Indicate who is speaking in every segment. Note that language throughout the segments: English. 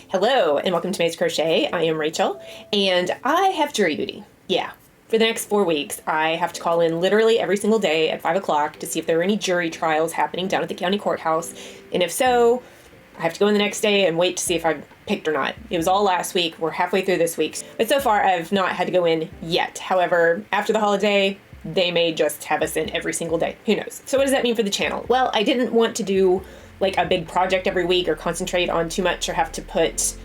Speaker 1: Hello and welcome to May's Crochet. I am Rachel and I have jury duty. Yeah, for the next 4 weeks I have to call in literally every single day at 5 o'clock to see if there are any jury trials happening down at the county courthouse, and if so, I have to go in the next day and wait to see if I'm picked or not. It was all last week. We're halfway through this week, but so far I've not had to go in yet. However, after the holiday, they may just have us in every single day. Who knows? So what does that mean for the channel? Well, I didn't want to do like a big project every week or concentrate on too much or have to put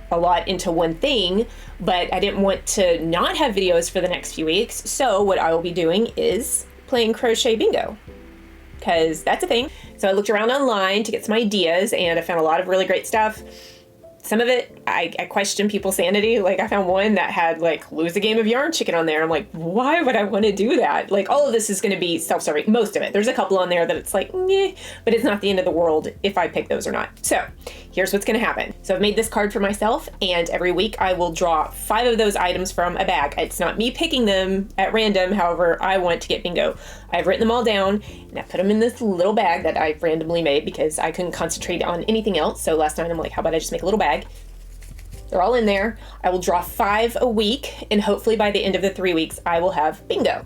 Speaker 1: a lot into one thing, but I didn't want to not have videos for the next few weeks. So what I will be doing is playing Crochet Bingo, because that's a thing. So I looked around online to get some ideas and I found a lot of really great stuff. Some of it, I question people's sanity. Like I found one that had like lose a game of yarn chicken on there. I'm like, why would I want to do that? Like all of this is going to be self-serving. Most of it. There's a couple on there that it's like, meh, but it's not the end of the world if I pick those or not. So here's what's going to happen. So I've made this card for myself, and every week I will draw 5 of those items from a bag. It's not me picking them at random, however I want to get bingo. I've written them all down and I put them in this little bag that I've randomly made because I couldn't concentrate on anything else. So last night I'm like, how about I just make a little bag? They're all in there. I will draw 5 a week, and hopefully by the end of the 3 weeks I will have bingo.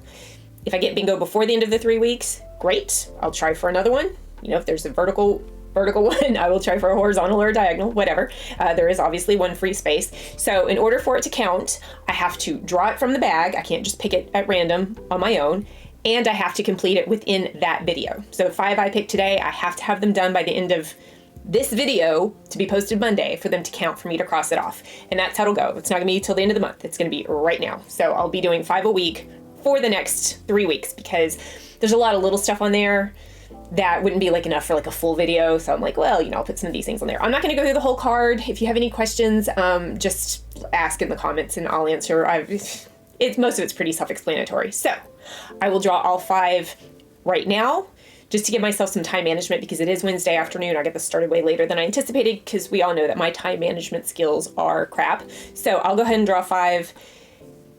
Speaker 1: If I get bingo before the end of the 3 weeks, great. I'll try for another one. You know, if there's a vertical one, I will try for a horizontal or a diagonal, whatever. There is obviously one free space. So in order for it to count, I have to draw it from the bag. I can't just pick it at random on my own. And I have to complete it within that video. So 5 I picked today, I have to have them done by the end of this video to be posted Monday for them to count for me to cross it off. And that's how it'll go. It's not gonna be till the end of the month. It's gonna be right now. So I'll be doing 5 a week for the next 3 weeks because there's a lot of little stuff on there that wouldn't be like enough for like a full video. So I'm like, well, you know, I'll put some of these things on there. I'm not gonna go through the whole card. If you have any questions, just ask in the comments and I'll answer. Most of it's pretty self-explanatory. So I will draw all 5 right now, just to give myself some time management because it is Wednesday afternoon. I get this started way later than I anticipated because we all know that my time management skills are crap. So I'll go ahead and draw 5.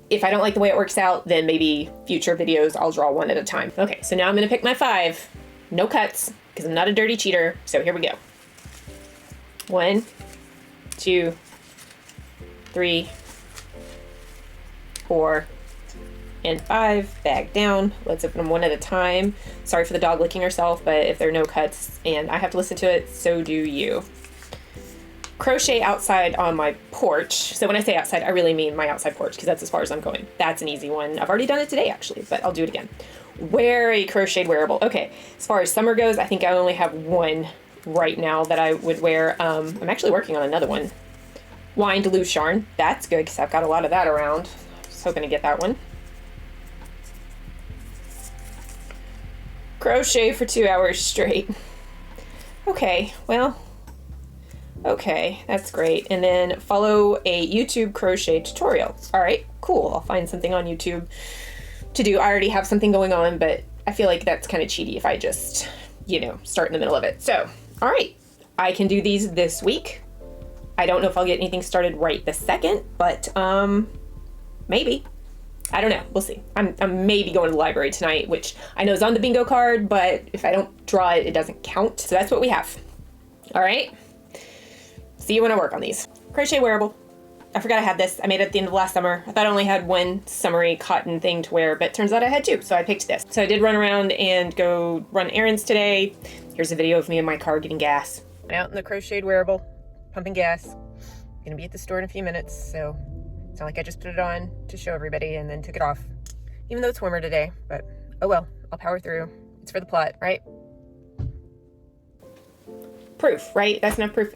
Speaker 1: If I don't like the way it works out, then maybe future videos I'll draw 1 at a time. Okay, so now I'm gonna pick my 5. No cuts, because I'm not a dirty cheater. So here we go. 1, 2, 3, 4, and 5, bag down. Let's open them 1 at a time. Sorry for the dog licking herself, but if there are no cuts and I have to listen to it, so do you. Crochet outside on my porch. So when I say outside, I really mean my outside porch because that's as far as I'm going. That's an easy one. I've already done it today actually, but I'll do it again. Wear a crocheted wearable. Okay, as far as summer goes, I think I only have 1 right now that I would wear. I'm actually working on another one. Wind loose yarn. That's good because I've got a lot of that around. I was hoping to get that one. Crochet for 2 hours straight. Okay, well, okay, that's great. And then follow a YouTube crochet tutorial. All right, cool. I'll find something on YouTube to do. I already have something going on, but I feel like that's kind of cheaty if I just, you know, start in the middle of it. So, all right, I can do these this week. I don't know if I'll get anything started right this second, but maybe. I don't know. We'll see. I'm maybe going to the library tonight, which I know is on the bingo card, but if I don't draw it, it doesn't count. So that's what we have. All right. See you when I work on these. Crochet wearable. I forgot I had this. I made it at the end of last summer. I thought I only had 1 summery cotton thing to wear, but it turns out I had 2, so I picked this. So I did run around and go run errands today. Here's a video of me in my car getting gas. Out in the crocheted wearable, pumping gas. Gonna be at the store in a few minutes, so it's not like I just put it on to show everybody and then took it off. Even though it's warmer today, but oh well, I'll power through. It's for the plot, right? Proof, right? That's enough proof.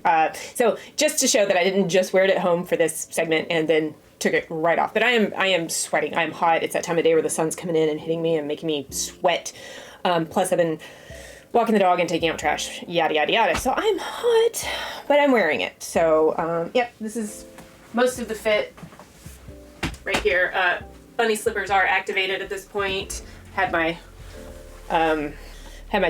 Speaker 1: So just to show that I didn't just wear it at home for this segment and then took it right off. But I am sweating. I'm hot. It's that time of day where the sun's coming in and hitting me and making me sweat. Plus I've been walking the dog and taking out trash, yada, yada, yada. So I'm hot, but I'm wearing it. So, yep, this is most of the fit right here. Bunny slippers are activated at this point. Had my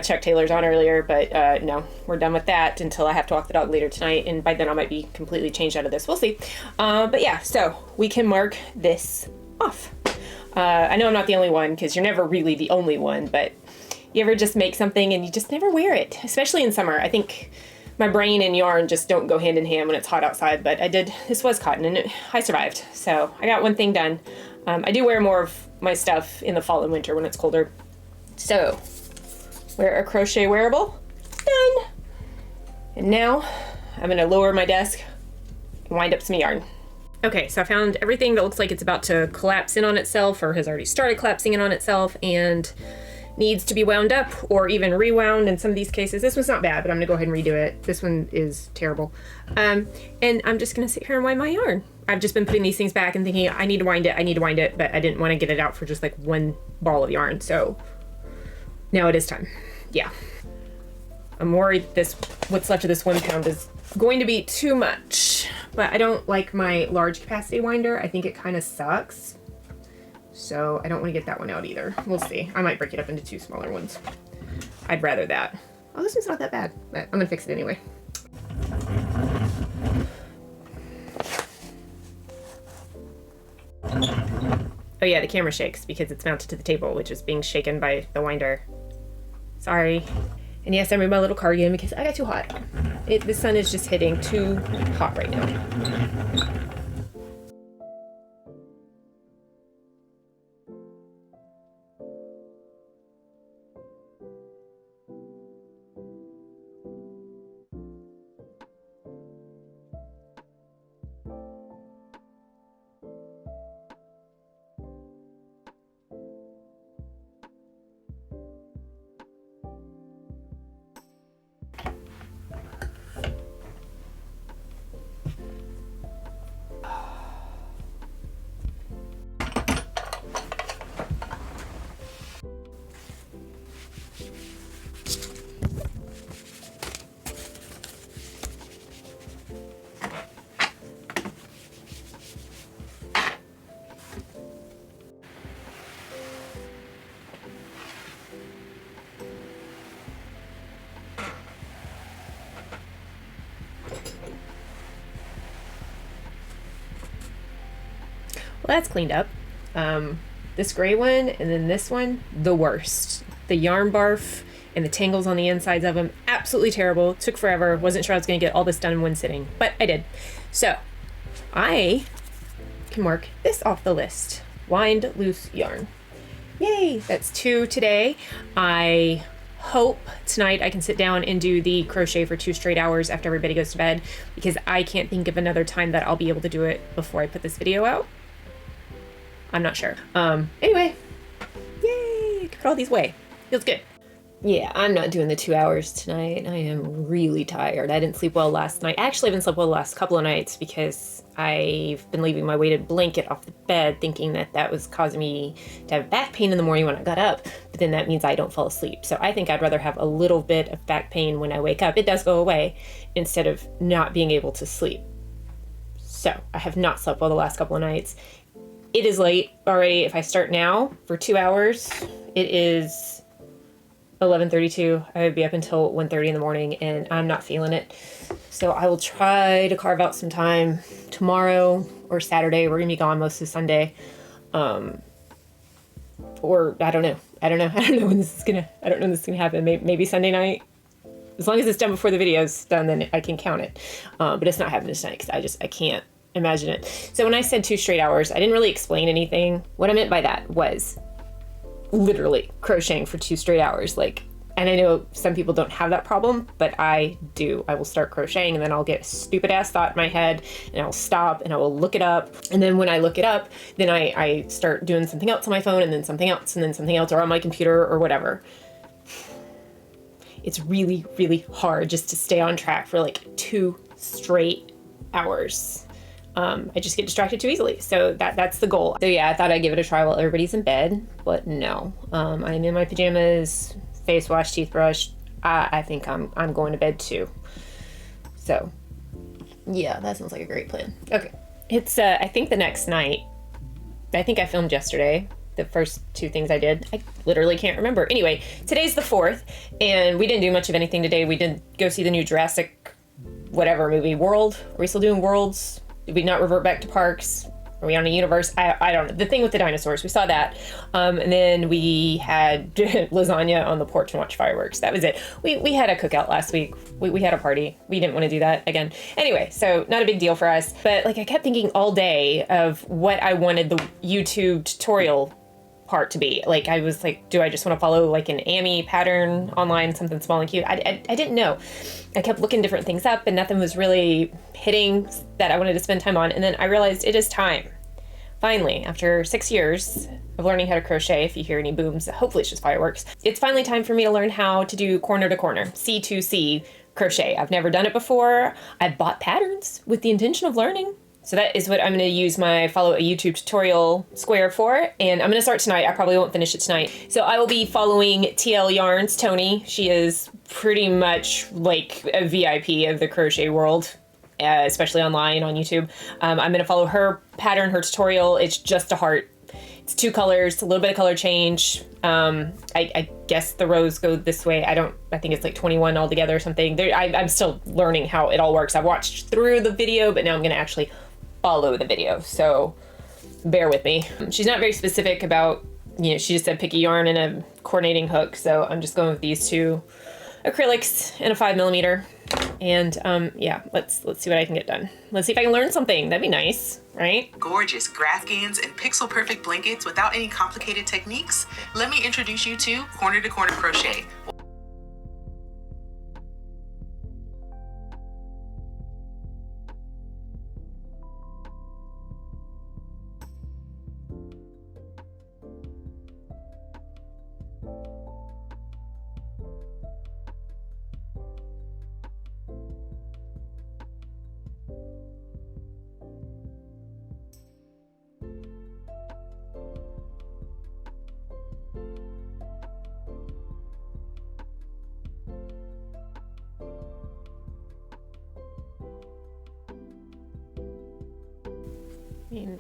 Speaker 1: Chuck Taylors on earlier, but no, we're done with that until I have to walk the dog later tonight, and by then I might be completely changed out of this. We'll see. But yeah, so we can mark this off. I know I'm not the only one because you're never really the only one, but you ever just make something and you just never wear it, especially in summer. I think my brain and yarn just don't go hand in hand when it's hot outside, but this was cotton and I survived. So I got one thing done. I do wear more of my stuff in the fall and winter when it's colder. So, wear a crochet wearable, done. And now I'm gonna lower my desk and wind up some yarn. Okay, so I found everything that looks like it's about to collapse in on itself or has already started collapsing in on itself and needs to be wound up or even rewound in some of these cases. This one's not bad, but I'm gonna go ahead and redo it. This one is terrible. And I'm just gonna sit here and wind my yarn. I've just been putting these things back and thinking, I need to wind it, but I didn't wanna get it out for just like one ball of yarn. So now it is time. Yeah. I'm worried what's left of this 1 pound is going to be too much, but I don't like my large capacity winder. I think it kind of sucks. So I don't want to get that one out either. We'll see. I might break it up into 2 smaller ones. I'd rather that. Oh, this one's not that bad, but I'm gonna fix it anyway. Oh yeah, the camera shakes because it's mounted to the table, which is being shaken by the winder. Sorry. And yes, I'm in my little cardigan because I got too hot. The sun is just hitting too hot right now. Well, that's cleaned up. This gray one and then this one, the worst. The yarn barf and the tangles on the insides of them, absolutely terrible. Took forever. Wasn't sure I was going to get all this done in one sitting, but I did. So I can mark this off the list. Wind loose yarn. Yay! That's 2 today. I hope tonight I can sit down and do the crochet for 2 straight hours after everybody goes to bed, because I can't think of another time that I'll be able to do it before I put this video out. I'm not sure. Anyway, yay! I can put all these away. Feels good. Yeah, I'm not doing the 2 hours tonight. I am really tired. I didn't sleep well last night. Actually, I haven't slept well the last couple of nights because I've been leaving my weighted blanket off the bed thinking that that was causing me to have back pain in the morning when I got up, but then that means I don't fall asleep. So I think I'd rather have a little bit of back pain when I wake up. It does go away instead of not being able to sleep. So I have not slept well the last couple of nights. It is late already. If I start now for 2 hours, it is 11:32. I would be up until 1:30 in the morning and I'm not feeling it. So I will try to carve out some time tomorrow or Saturday. We're gonna be gone most of Sunday. Or I don't know. I don't know when this is gonna happen. Maybe Sunday night. As long as it's done before the video's done, then I can count it. But it's not happening tonight because I can't imagine it. So when I said 2 straight hours, I didn't really explain anything. What I meant by that was literally crocheting for 2 straight hours. And I know some people don't have that problem, but I do. I will start crocheting and then I'll get a stupid ass thought in my head and I'll stop and I will look it up. And then when I look it up, then I start doing something else on my phone and then something else and then something else or on my computer or whatever. It's really, really hard just to stay on track for 2 straight hours. I just get distracted too easily. So that's the goal. So yeah, I thought I'd give it a try while everybody's in bed, but no. I'm in my pajamas, face wash, teeth brush. I think I'm going to bed too. So yeah, that sounds like a great plan. Okay. It's, I think the next night, I think I filmed yesterday, the first 2 things I did. I literally can't remember. Anyway, today's the 4th and we didn't do much of anything today. We did go see the new Jurassic whatever movie, World. Are we still doing Worlds? Did we not revert back to parks? Are we on a universe? I don't know. The thing with the dinosaurs, we saw that. And then we had lasagna on the porch and watched fireworks. That was it. We had a cookout last week. We had a party. We didn't want to do that again. Anyway, so not a big deal for us. But like I kept thinking all day of what I wanted the YouTube tutorial part to be. Like I was like, do I just want to follow like an Annie pattern online, something small and cute? I didn't know. I kept looking different things up and nothing was really hitting that I wanted to spend time on. And then I realized it is time. Finally, after 6 years of learning how to crochet, if you hear any booms, hopefully it's just fireworks, it's finally time for me to learn how to do corner to corner, C2C crochet. I've never done it before. I've bought patterns with the intention of learning. So that is what I'm going to use my follow a YouTube tutorial square for. And I'm going to start tonight. I probably won't finish it tonight. So I will be following TL Yarns, Tony. She is pretty much like a VIP of the crochet world, especially online on YouTube. I'm going to follow her pattern, her tutorial. It's just a heart. It's 2 colors, a little bit of color change. I guess the rows go this way. I think it's like 21 altogether or something. I'm still learning how it all works. I've watched through the video, but now I'm going to actually follow the video, so bear with me. She's not very specific about, she just said pick a yarn and a coordinating hook, so I'm just going with these 2 acrylics and a 5mm. And yeah, let's see what I can get done. Let's see if I can learn something. That'd be nice, right?
Speaker 2: Gorgeous graphgans and pixel perfect blankets without any complicated techniques. Let me introduce you to corner to corner crochet.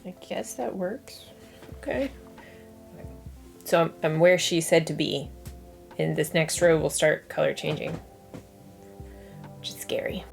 Speaker 1: I guess that works. Okay. So I'm where she said to be. And this next row will start color changing, which is scary.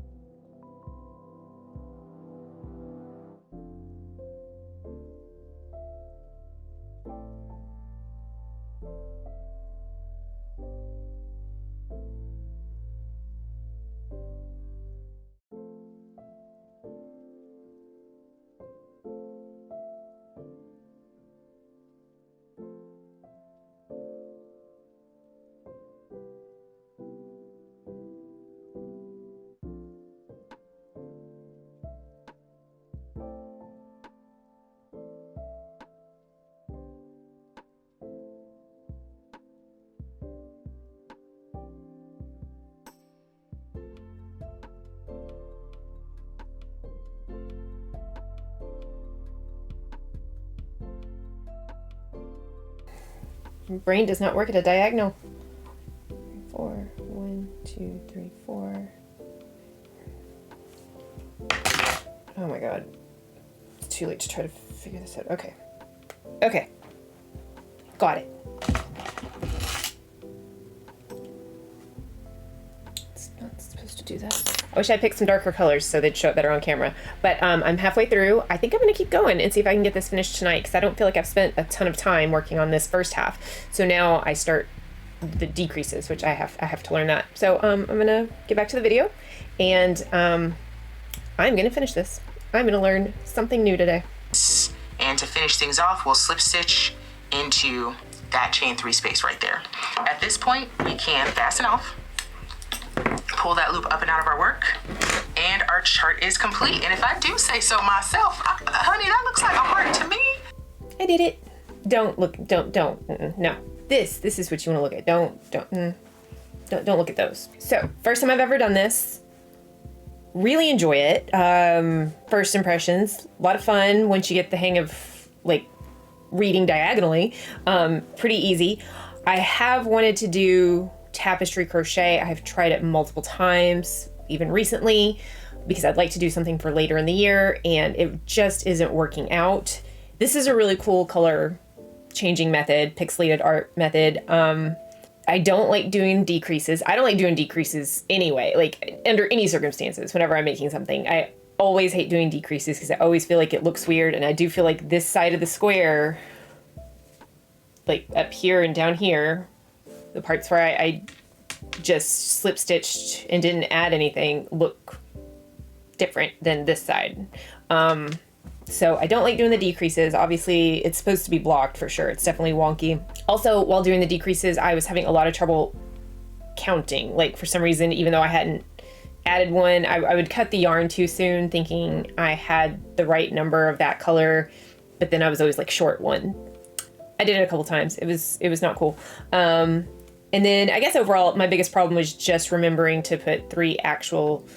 Speaker 1: My brain does not work at a diagonal. 4, 1, 2, 3, 4. Oh my god. It's too late to try to figure this out. Okay. Okay. Got it. It's not supposed to do that. I wish I picked some darker colors so they'd show up better on camera. But I'm halfway through. I think I'm going to keep going and see if I can get this finished tonight because I don't feel like I've spent a ton of time working on this first half. So now I start the decreases, which I have to learn that. So I'm going to get back to the video and I'm going to finish this. I'm going to learn something new today.
Speaker 2: And to finish things off, we'll slip stitch into that chain 3 space right there. At this point, we can fasten off. Pull that loop up and out of our work, and our chart is complete. And if I do say so myself, honey, that looks like a heart to me.
Speaker 1: I did it. Don't look. Don't. No. This is what you want to look at. Don't look at those. So first time I've ever done this. Really enjoy it. First impressions, a lot of fun once you get the hang of like reading diagonally. Pretty easy. I have wanted to do tapestry crochet. I've tried it multiple times, even recently, because I'd like to do something for later in the year, and it just isn't working out. This is a really cool color changing method, pixelated art method. I don't like doing decreases. I don't like doing decreases anyway, like under any circumstances, whenever I'm making something. I always hate doing decreases because I always feel like it looks weird. And I do feel like this side of the square, like up here and down here, the parts where I just slip stitched and didn't add anything look different than this side. So I don't like doing the decreases. Obviously, it's supposed to be blocked for sure. It's definitely wonky. Also, while doing the decreases, I was having a lot of trouble counting. Like, for some reason, even though I hadn't added one, I would cut the yarn too soon, thinking I had the right number of that color, but then I was always like short one. I did it a couple times. It was not cool. And then I guess overall, my biggest problem was just remembering to put 3 actual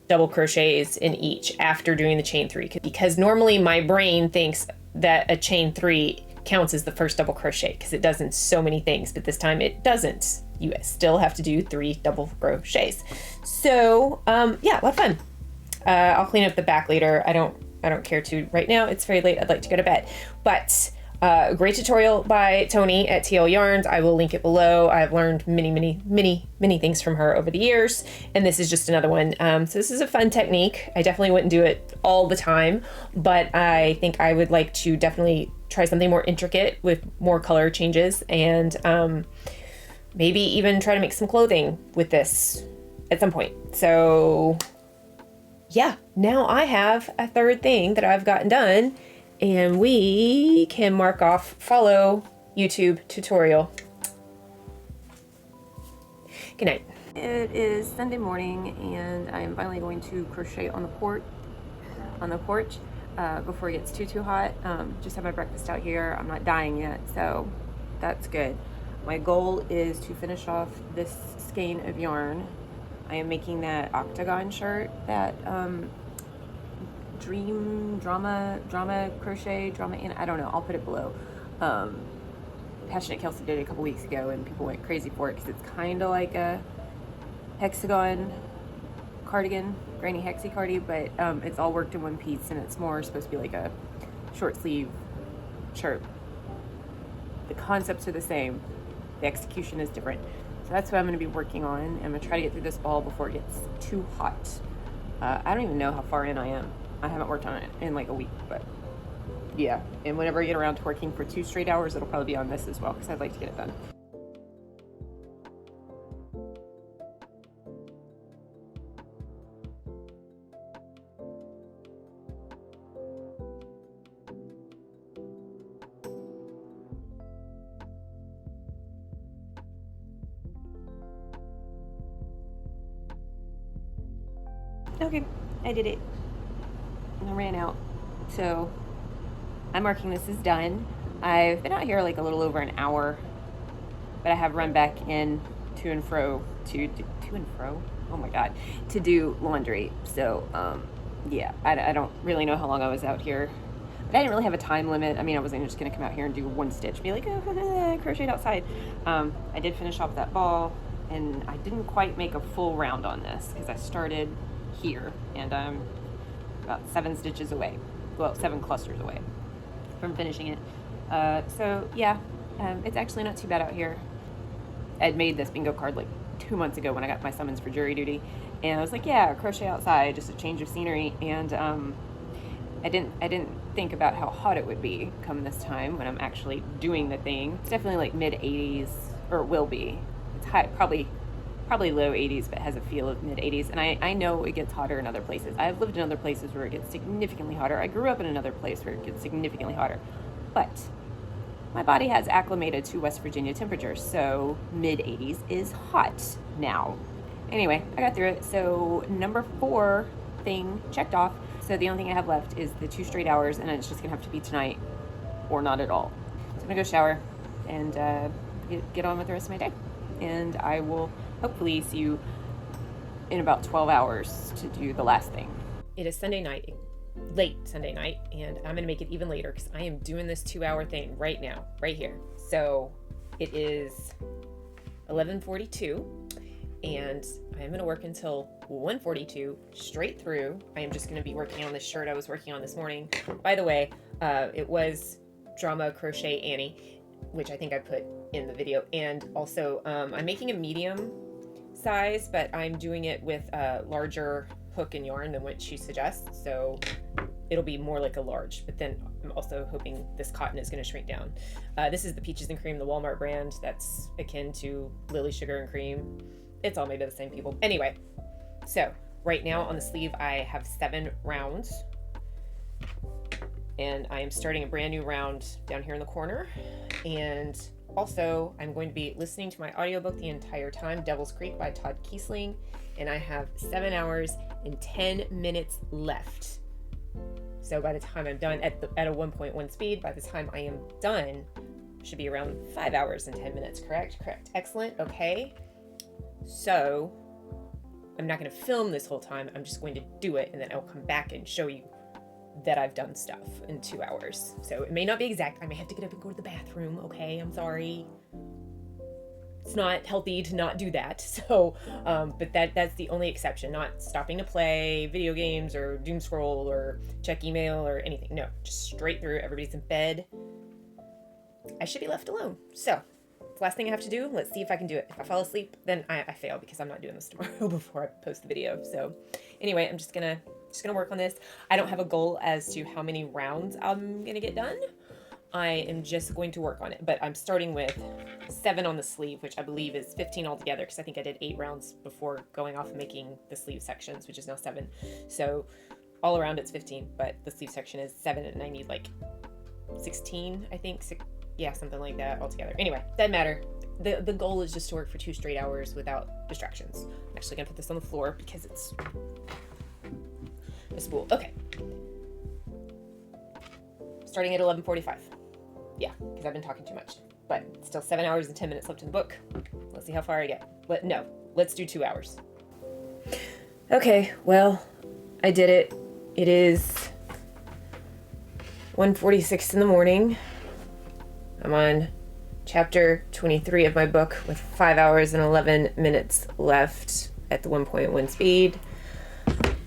Speaker 1: double crochets in each after doing the chain 3, because normally my brain thinks that a chain 3 counts as the first double crochet because it does in so many things, but this time it doesn't. You still have to do 3 double crochets. So yeah, a lot of fun. I'll clean up the back later. I don't care to right now. It's very late. I'd like to go to bed. But great tutorial by Tony at TL Yarns. I will link it below. I've learned many things from her over the years, and this is just another one. So this is a fun technique. I definitely wouldn't do it all the time, but I think I would like to definitely try something more intricate with more color changes, and maybe even try to make some clothing with this at some point. So yeah, now I have a third thing that I've gotten done, and we can mark off follow YouTube tutorial. Good night. It is Sunday morning, and I am finally going to crochet on the porch before it gets too hot. Just have my breakfast out here. I'm not dying yet, so that's good. My goal is to finish off this skein of yarn. I am making that Octagon shirt, that Dramacrochet Annie. I don't know. I'll put it below. Passionate Kelsey did it a couple weeks ago, and people went crazy for it because it's kind of like a hexagon cardigan, granny hexy cardi, but it's all worked in one piece, and it's more supposed to be like a short sleeve shirt. The concepts are the same. The execution is different. So that's what I'm going to be working on. I'm going to try to get through this ball before it gets too hot. I don't even know how far in I am. I haven't worked on it in like a week, but yeah. And whenever I get around to working for 2 straight hours, it'll probably be on this as well, because I'd like to get it done. Okay, I did it. I ran out, so I'm marking this as done. I've been out here like a little over an hour, but I have run back in to and fro. Oh my god, to do laundry. So yeah, I don't really know how long I was out here, but I didn't really have a time limit. I mean, I wasn't just gonna come out here and do 1 stitch, be like, oh, crocheted outside. I did finish off that ball, and I didn't quite make a full round on this because I started here, and I'm about 7 stitches away, well, 7 clusters away from finishing it. So yeah, it's actually not too bad out here. I'd made this bingo card like 2 months ago when I got my summons for jury duty, and I was like, yeah, crochet outside, just a change of scenery. And I didn't think about how hot it would be come this time when I'm actually doing the thing. It's definitely like mid 80s, or will be. It's high, probably low 80s, but has a feel of mid 80s. And I know it gets hotter in other places. I've lived in other places where it gets significantly hotter. I grew up in another place where it gets significantly hotter. But my body has acclimated to West Virginia temperatures, so mid 80s is hot now. Anyway, I got through it. So number 4 thing checked off. So the only thing I have left is the 2 straight hours, and it's just gonna have to be tonight or not at all. So I'm gonna go shower and get on with the rest of my day. And I will hopefully see you in about 12 hours to do the last thing. It is Sunday night, late Sunday night, and I'm gonna make it even later because I am doing this 2-hour thing right now, right here. So it is 11:42, and I am gonna work until 1:42 straight through. I am just gonna be working on this shirt I was working on this morning. By the way, it was Dramacrochet Annie. which I think I put in the video. And also, I'm making a medium size, but I'm doing it with a larger hook and yarn than what she suggests. So it'll be more like a large, but then I'm also hoping this cotton is going to shrink down. This is the Peaches and Cream, the Walmart brand that's akin to Lily Sugar and Cream. It's all made by the same people. Anyway, so right now on the sleeve, I have 7 rounds. And I am starting a brand new round down here in the corner. And also, I'm going to be listening to my audiobook the entire time, Devil's Creek by Todd Kiesling. And I have 7 hours and 10 minutes left. So by the time I'm done at a 1.1 speed, by the time I am done, should be around 5 hours and 10 minutes, correct? Correct. Excellent. Okay. So I'm not going to film this whole time. I'm just going to do it, and then I'll come back and show you that I've done stuff in 2 hours. So it may not be exact. I may have to get up and go to the bathroom. Okay, I'm sorry. It's not healthy to not do that. So, but that's the only exception. Not stopping to play video games or doom scroll or check email or anything. No, just straight through. Everybody's in bed. I should be left alone. So, last thing I have to do. Let's see if I can do it. If I fall asleep, then I fail because I'm not doing this tomorrow before I post the video. So, anyway, I'm just gonna work on this. I don't have a goal as to how many rounds I'm gonna get done. I am just going to work on it, but I'm starting with 7 on the sleeve, which I believe is 15 altogether, because I think I did 8 rounds before going off and making the sleeve sections, which is now 7. So all around it's 15, but the sleeve section is 7, and I need like 16, I think. Yeah, something like that altogether. Anyway, doesn't matter. The goal is just to work for 2 straight hours without distractions. I'm actually gonna put this on the floor because it's a spool. Okay. Starting at 11:45. Yeah, because I've been talking too much. But still 7 hours and 10 minutes left in the book. Let's see how far I get. Let's do 2 hours. Okay, well, I did it. It is 1:46 in the morning. I'm on chapter 23 of my book with 5 hours and 11 minutes left at the 1.1 speed.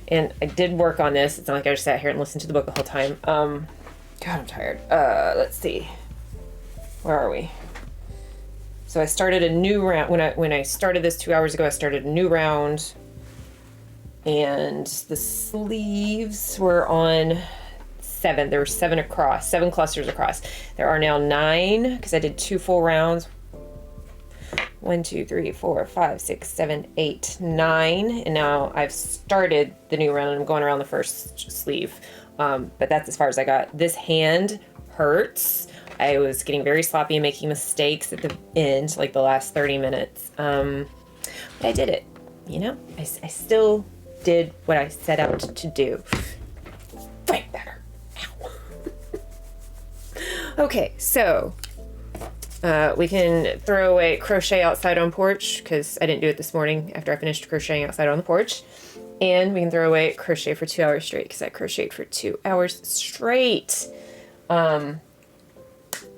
Speaker 1: And I did work on this. It's not like I just sat here and listened to the book the whole time. God, I'm tired. Let's see. Where are we? So I started a new round. When I started this 2 hours ago, I started a new round. And the sleeves were on 7. There were 7 across, 7 clusters across. There are now 9, because I did 2 full rounds. 1, 2, 3, 4, 5, 6, 7, 8, 9. And now I've started the new round and I'm going around the first sleeve. But that's as far as I got. This hand hurts. I was getting very sloppy and making mistakes at the end, like the last 30 minutes. But I did it, you know? I still did what I set out to do. Right, that hurt. Ow. Okay, so we can throw away crochet outside on porch, because I didn't do it this morning after I finished crocheting outside on the porch. And we can throw away crochet for 2 hours straight, because I crocheted for 2 hours straight.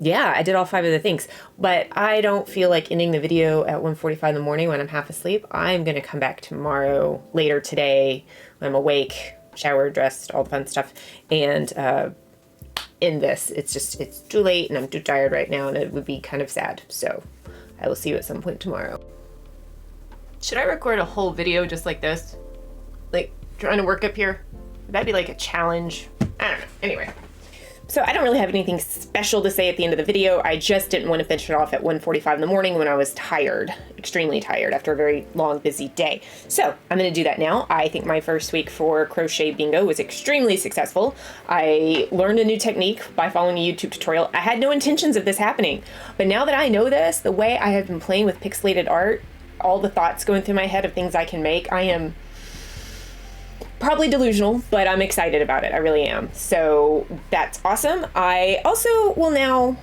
Speaker 1: Yeah, I did all 5 of the things, but I don't feel like ending the video at 1:45 in the morning when I'm half asleep. I'm going to come back tomorrow, later today, when I'm awake, showered, dressed, all the fun stuff, and end this. It's too late and I'm too tired right now, and it would be kind of sad. So I will see you at some point tomorrow. Should I record a whole video just like this? Like trying to work up here? Would that be like a challenge? I don't know. Anyway. So I don't really have anything special to say at the end of the video. I just didn't want to finish it off at 1:45 in the morning when I was tired, extremely tired after a very long, busy day. So I'm going to do that now. I think my first week for Crochet Bingo was extremely successful. I learned a new technique by following a YouTube tutorial. I had no intentions of this happening, but now that I know this, the way I have been playing with pixelated art, all the thoughts going through my head of things I can make, I am probably delusional, but I'm excited about it. I really am. So that's awesome. I also will now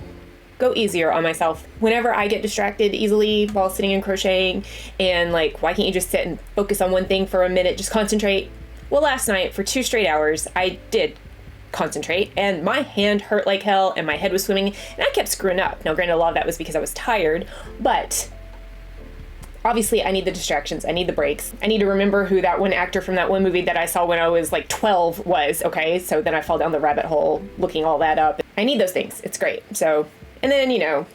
Speaker 1: go easier on myself whenever I get distracted easily while sitting and crocheting, and like, why can't you just sit and focus on one thing for a minute, just concentrate? Well, last night for 2 straight hours, I did concentrate, and my hand hurt like hell and my head was swimming, and I kept screwing up. Now, granted, a lot of that was because I was tired, but obviously I need the distractions. I need the breaks. I need to remember who that one actor from that one movie that I saw when I was like 12 was, okay? So then I fall down the rabbit hole looking all that up. I need those things. It's great. So, and then, you know,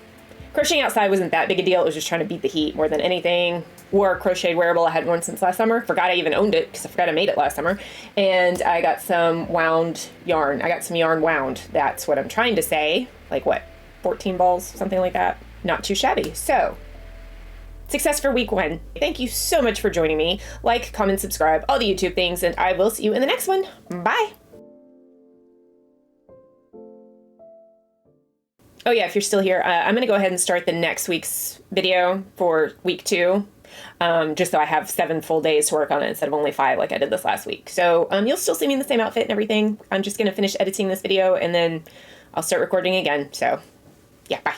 Speaker 1: crocheting outside wasn't that big a deal. It was just trying to beat the heat more than anything. Wore a crocheted wearable. I hadn't worn since last summer. Forgot I even owned it because I forgot I made it last summer. And I got some wound yarn. I got some yarn wound. That's what I'm trying to say. Like what, 14 balls, something like that. Not too shabby. So, success for week 1. Thank you so much for joining me. Like, comment, subscribe, all the YouTube things, and I will see you in the next one. Bye. Oh yeah, if you're still here, I'm going to go ahead and start the next week's video for week 2, just so I have 7 full days to work on it instead of only 5 like I did this last week. So you'll still see me in the same outfit and everything. I'm just going to finish editing this video and then I'll start recording again. So yeah, bye.